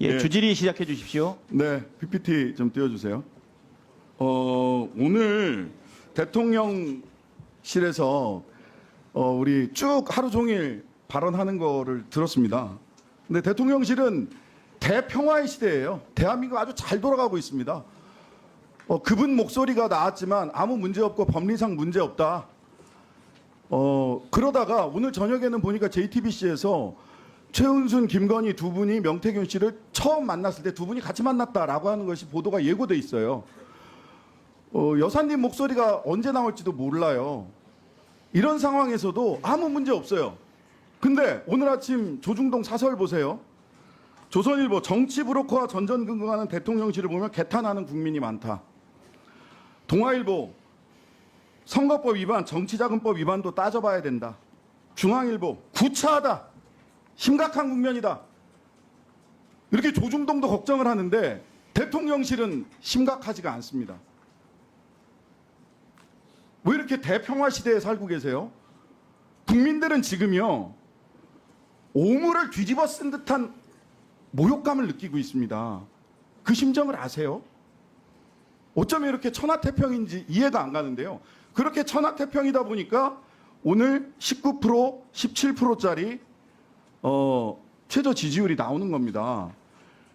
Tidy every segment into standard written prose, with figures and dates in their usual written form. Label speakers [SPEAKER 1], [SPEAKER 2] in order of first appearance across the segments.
[SPEAKER 1] 예,
[SPEAKER 2] 예.
[SPEAKER 1] 주질의 시작해 주십시오.
[SPEAKER 2] 네, PPT 좀 띄워주세요. 오늘 대통령실에서 우리 쭉 하루 종일 발언하는 거를 들었습니다. 근데 대통령실은 대평화의 시대예요. 대한민국 아주 잘 돌아가고 있습니다. 그분 목소리가 나왔지만 아무 문제 없고 법리상 문제 없다. 그러다가 오늘 저녁에는 보니까 JTBC에서 최은순, 김건희 두 분이 명태균 씨를 처음 만났을 때 두 분이 같이 만났다라고 하는 것이 보도가 예고돼 있어요. 여사님 목소리가 언제 나올지도 몰라요. 이런 상황에서도 아무 문제 없어요. 근데 오늘 아침 조중동 사설 보세요. 조선일보 정치 브로커와 전전긍긍하는 대통령실을 보면 개탄하는 국민이 많다. 동아일보 선거법 위반, 정치자금법 위반도 따져봐야 된다. 중앙일보 구차하다. 심각한 국면이다. 이렇게 조중동도 걱정을 하는데 대통령실은 심각하지가 않습니다. 왜 이렇게 대평화 시대에 살고 계세요? 국민들은 지금요 오물을 뒤집어 쓴 듯한 모욕감을 느끼고 있습니다. 그 심정을 아세요? 어쩌면 이렇게 천하태평인지 이해가 안 가는데요. 그렇게 천하태평이다 보니까 오늘 19%, 17%짜리 최저 지지율이 나오는 겁니다.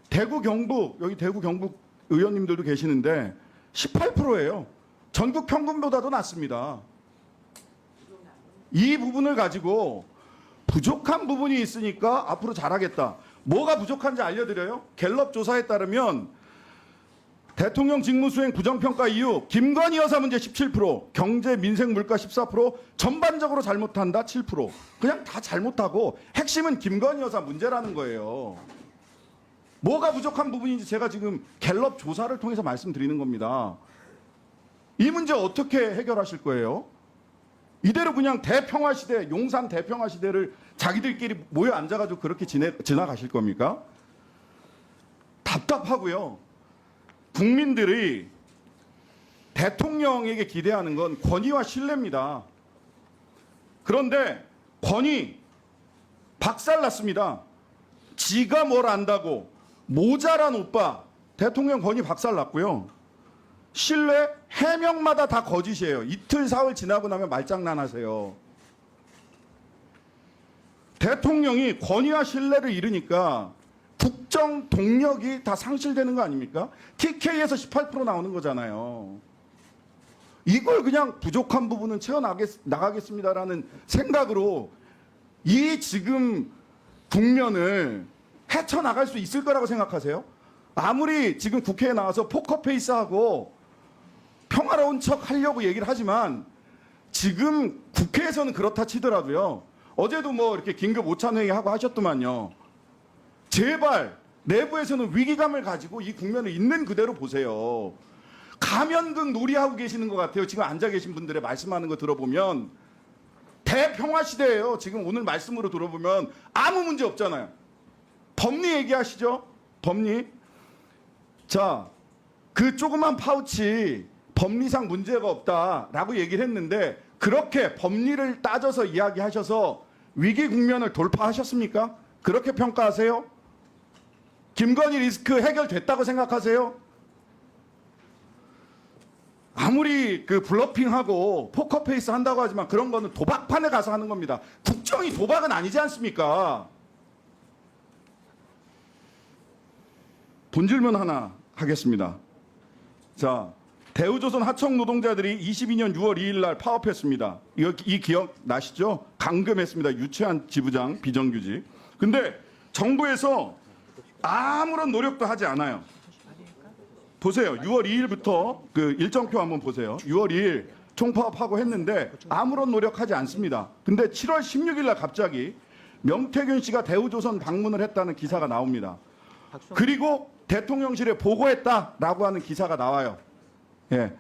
[SPEAKER 2] 대구 경북, 여기 대구 경북 의원님들도 계시는데 18%예요. 전국 평균보다도 낮습니다. 이 부분을 가지고 부족한 부분이 있으니까 앞으로 잘하겠다. 뭐가 부족한지 알려드려요. 갤럽 조사에 따르면 대통령 직무수행 부정평가 이유 김건희 여사 문제 17%, 경제 민생 물가 14%, 전반적으로 잘못한다 7%. 그냥 다 잘못하고 핵심은 김건희 여사 문제라는 거예요. 뭐가 부족한 부분인지 제가 지금 갤럽 조사를 통해서 말씀드리는 겁니다. 이 문제 어떻게 해결하실 거예요? 이대로 그냥 대평화 시대, 용산 대평화 시대를 자기들끼리 모여 앉아가지고 그렇게 지나가실 겁니까? 답답하고요. 국민들이 대통령에게 기대하는 건 권위와 신뢰입니다. 그런데 권위 박살났습니다. 지가 뭘 안다고 모자란 오빠 대통령 권위 박살났고요. 신뢰 해명마다 다 거짓이에요. 이틀 사흘 지나고 나면 말장난하세요. 대통령이 권위와 신뢰를 잃으니까 국정 동력이 다 상실되는 거 아닙니까? TK에서 18% 나오는 거잖아요. 이걸 그냥 부족한 부분은 채워나가겠습니다라는 생각으로 이 지금 국면을 헤쳐나갈 수 있을 거라고 생각하세요? 아무리 지금 국회에 나와서 포커페이스하고 평화로운 척 하려고 얘기를 하지만 지금 국회에서는 그렇다 치더라도요. 어제도 뭐 이렇게 긴급 오찬회의 하고 하셨더만요. 제발 내부에서는 위기감을 가지고 이 국면을 있는 그대로 보세요. 가면극 놀이하고 계시는 것 같아요. 지금 앉아 계신 분들의 말씀하는 거 들어보면 대평화 시대예요. 지금 오늘 말씀으로 들어보면 아무 문제 없잖아요. 법리 얘기하시죠. 법리. 자, 그 조그만 파우치 법리상 문제가 없다라고 얘기를 했는데 그렇게 법리를 따져서 이야기하셔서 위기 국면을 돌파하셨습니까? 그렇게 평가하세요? 김건희 리스크 해결됐다고 생각하세요? 아무리 그 블러핑하고 포커페이스 한다고 하지만 그런 거는 도박판에 가서 하는 겁니다. 국정이 도박은 아니지 않습니까? 본 질문 하나 하겠습니다. 자, 대우조선 하청 노동자들이 22년 6월 2일 날 파업했습니다. 이 기억 나시죠? 강금했습니다. 유치한 지부장 비정규직. 근데 정부에서 아무런 노력도 하지 않아요. 보세요. 6월 2일부터 그 일정표 한번 보세요. 6월 2일 총파업하고 했는데 아무런 노력하지 않습니다. 근데 7월 16일 날 갑자기 명태균 씨가 대우조선 방문을 했다는 기사가 나옵니다. 그리고 대통령실에 보고했다라고 하는 기사가 나와요. 예.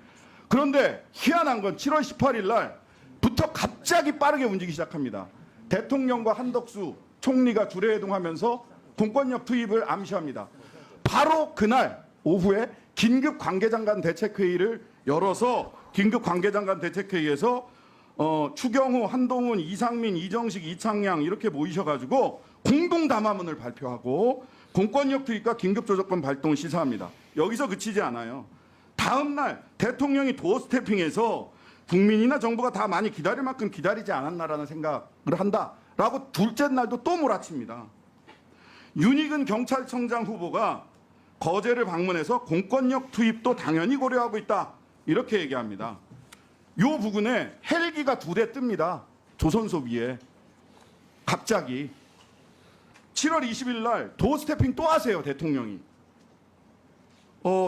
[SPEAKER 2] 그런데 희한한 건 7월 18일 날부터 갑자기 빠르게 움직이기 시작합니다. 대통령과 한덕수 총리가 주례회동하면서 공권력 투입을 암시합니다. 바로 그날 오후에 긴급 관계장관 대책회의를 열어서 긴급 관계장관 대책회의에서 추경호, 한동훈, 이상민, 이정식, 이창양 이렇게 모이셔가지고 공동 담화문을 발표하고 공권력 투입과 긴급조정권 발동 시사합니다. 여기서 그치지 않아요. 다음 날 대통령이 도어 스태핑해서 국민이나 정부가 다 많이 기다릴 만큼 기다리지 않았나라는 생각을 한다라고 둘째 날도 또 몰아칩니다. 윤익은 경찰청장 후보가 거제를 방문해서 공권력 투입도 당연히 고려하고 있다 이렇게 얘기합니다. 이 부근에 헬기가 2대 뜹니다. 조선소 위에 갑자기 7월 20일 날 도어 스태핑 또 하세요. 대통령이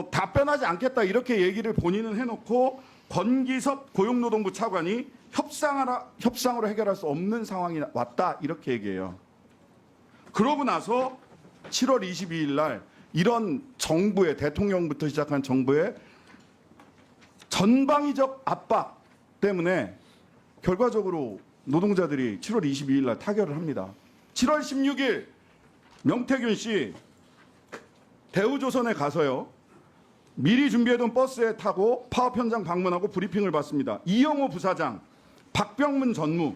[SPEAKER 2] 답변하지 않겠다 이렇게 얘기를 본인은 해놓고 권기섭 고용노동부 차관이 협상으로 해결할 수 없는 상황이 왔다 이렇게 얘기해요. 그러고 나서 7월 22일 날 이런 정부의 대통령부터 시작한 정부의 전방위적 압박 때문에 결과적으로 노동자들이 7월 22일 날 타결을 합니다. 7월 16일 명태균 씨 대우조선에 가서요. 미리 준비해둔 버스에 타고 파업 현장 방문하고 브리핑을 받습니다. 이영호 부사장, 박병문 전무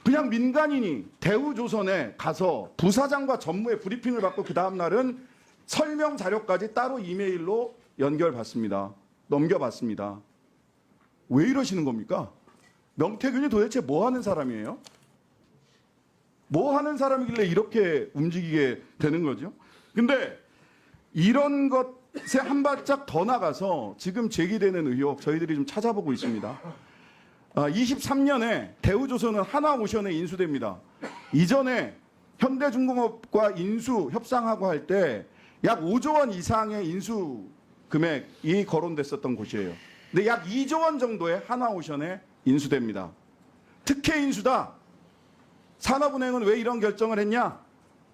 [SPEAKER 2] 그냥 민간인이 대우조선에 가서 부사장과 전무의 브리핑을 받고 그 다음 날은 설명 자료까지 따로 이메일로 넘겨받습니다. 왜 이러시는 겁니까? 명태균이 도대체 뭐 하는 사람이에요? 뭐 하는 사람이길래 이렇게 움직이게 되는 거죠? 근데 이런 것에 한 발짝 더 나가서 지금 제기되는 의혹 저희들이 좀 찾아보고 있습니다. 23년에 대우조선은 하나오션에 인수됩니다. 이전에 현대중공업과 인수 협상하고 할 때 약 5조 원 이상의 인수 금액이 거론됐었던 곳이에요. 근데 약 2조 원 정도의 하나오션에 인수됩니다. 특혜 인수다. 산업은행은 왜 이런 결정을 했냐?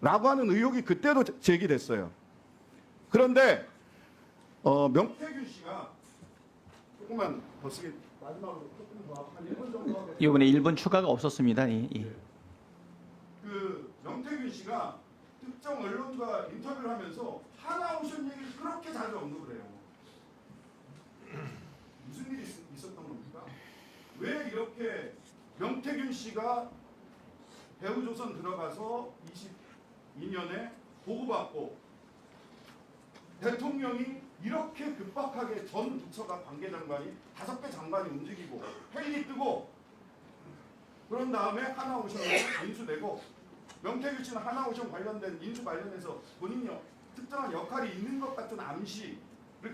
[SPEAKER 2] 라고 하는 의혹이 그때도 제기됐어요. 그런데 명태균 씨가 조금만 더 쓰게 마지막으로 조금 더 한 1분 정도 하겠습니다.
[SPEAKER 1] 이번에 1분 추가가 없었습니다. 예.
[SPEAKER 2] 그 명태균 씨가 특정 언론과 인터뷰를 하면서 하나오션 얘기를 그렇게 자주 언급을 해요. 무슨 일이 있었던 겁니까? 왜 이렇게 명태균 씨가 대우조선 들어가서 22년에 보고받고 대통령이 이렇게 급박하게 전 부처가 관계장관이 5개 장관이 움직이고 헬기 뜨고 그런 다음에 하나오션을 인수되고 명태균 씨는 하나오션 관련된 인수 관련해서 본인이 특정한 역할이 있는 것 같은 암시를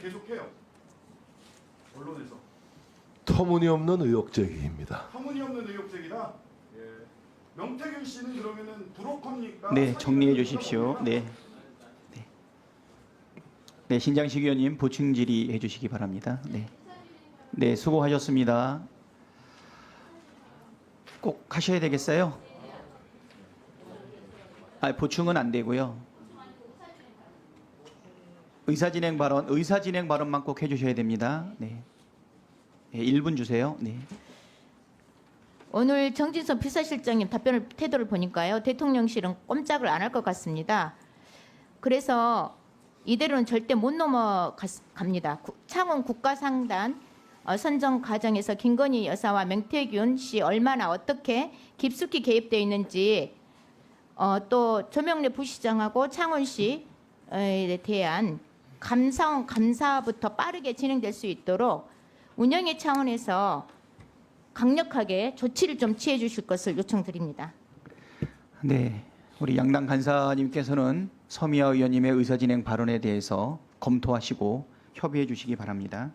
[SPEAKER 2] 계속해요. 언론에서.
[SPEAKER 3] 터무니없는 의혹 제기입니다.
[SPEAKER 2] 터무니없는 의혹 제기다. 예. 명태균 씨는 그러면은 브로커입니까?
[SPEAKER 1] 네, 정리해 주십시오. 네. 네, 신장식 의원님 보충 질의해 주시기 바랍니다. 네. 네, 수고하셨습니다. 꼭 하셔야 되겠어요? 보충은 안 되고요. 의사진행 발언만 꼭 해주셔야 됩니다. 네. 네, 1분 주세요. 네.
[SPEAKER 4] 오늘 정진석 비서실장님 태도를 보니까요. 대통령실은 꼼짝을 안 할 것 같습니다. 그래서 이대로는 절대 못 넘어갑니다. 창원 국가상단 선정 과정에서 김건희 여사와 명태균 씨 얼마나 어떻게 깊숙이 개입되어 있는지 또 조명래 부시장하고 창원시에 대한 감사부터 빠르게 진행될 수 있도록 운영의 차원에서 강력하게 조치를 좀 취해 주실 것을 요청드립니다.
[SPEAKER 1] 네, 우리 양당 간사님께서는 서미화 의원님의 의사진행 발언에 대해서 검토하시고 협의해 주시기 바랍니다.